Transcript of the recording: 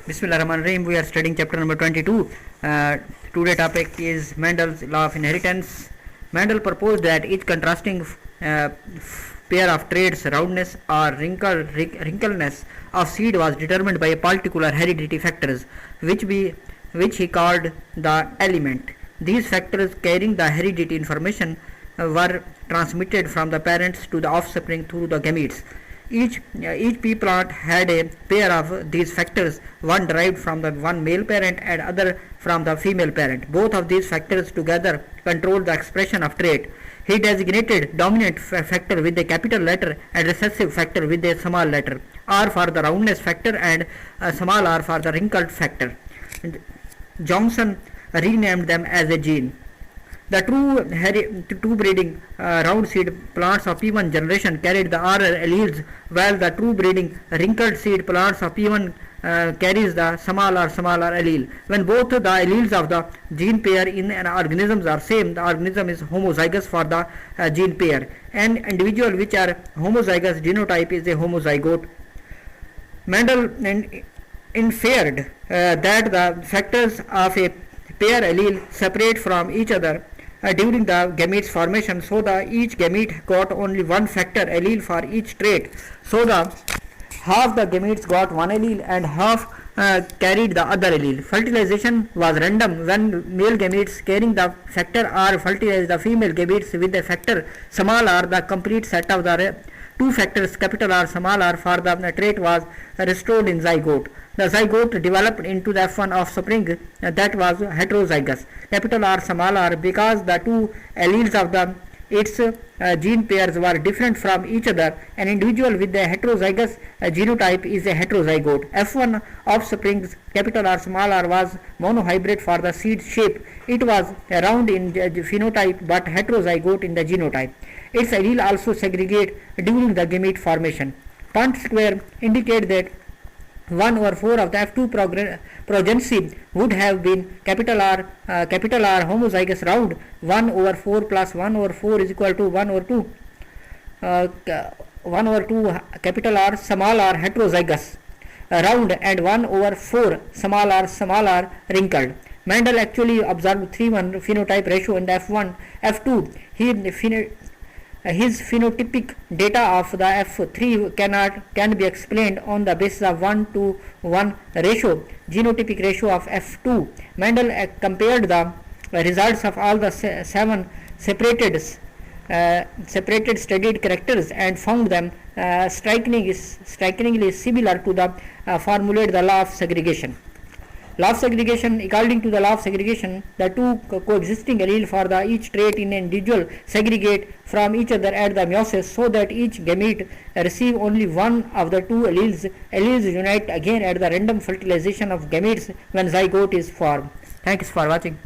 Bismillahirrahmanirrahim. We are studying chapter number 22. Today topic is Mendel's law of inheritance. Mendel proposed that each contrasting pair of traits, roundness or wrinkleness of seed was determined by a particular hereditary factors, which he called the element. These factors carrying the hereditary information were transmitted from the parents to the offspring through the gametes. Each pea plant had a pair of these factors, one derived from the one male parent and other from the female parent. Both of these factors together controlled the expression of trait. He designated dominant factor with a capital letter and recessive factor with a small letter, R for the roundness factor and small r for the wrinkled factor. Johnson renamed them as a gene. The true breeding round seed plants of P1 generation carried the R alleles, while the true breeding wrinkled seed plants of P1 carries the small r allele. When both the alleles of the gene pair in an organism are same, the organism is homozygous for the gene pair. An individual which are homozygous genotype is a homozygote. Mendel inferred that the factors of a pair allele separate from each other during the gametes formation, so each gamete got only one factor allele for each trait. So half the gametes got one allele and half carried the other allele. Fertilization was random. When male gametes carrying the factor R fertilized the female gametes with the factor small r, the complete set of the two factors capital R small r for the trait was restored in zygote. The zygote developed into the F1 offspring that was heterozygous, capital R small r, because the two alleles of its gene pairs were different from each other. An individual with the heterozygous genotype is a heterozygote. F1 offspring's capital R small r was monohybrid for the seed shape. It was round in phenotype but heterozygote in the genotype. Its allele also segregate during the gamete formation. Punnett square indicate that 1/4 of the F2 progeny would have been capital R homozygous round. 1/4 plus 1/4 is equal to 1/2 capital R small r heterozygous round and 1/4 small r wrinkled. Mendel actually observed 3:1 phenotype ratio in the F1 F2. His phenotypic data of the F3 can be explained on the basis of 1:1 ratio, genotypic ratio of F2. Mendel compared the results of all the 7 separated studied characters and found them strikingly similar to the formulate the law of segregation. Law of segregation. According to the law of segregation, the two coexisting allele for each trait in an individual segregate from each other at the meiosis, so that each gamete receive only one of the two alleles. Alleles unite again at the random fertilization of gametes when zygote is formed. Thanks for watching.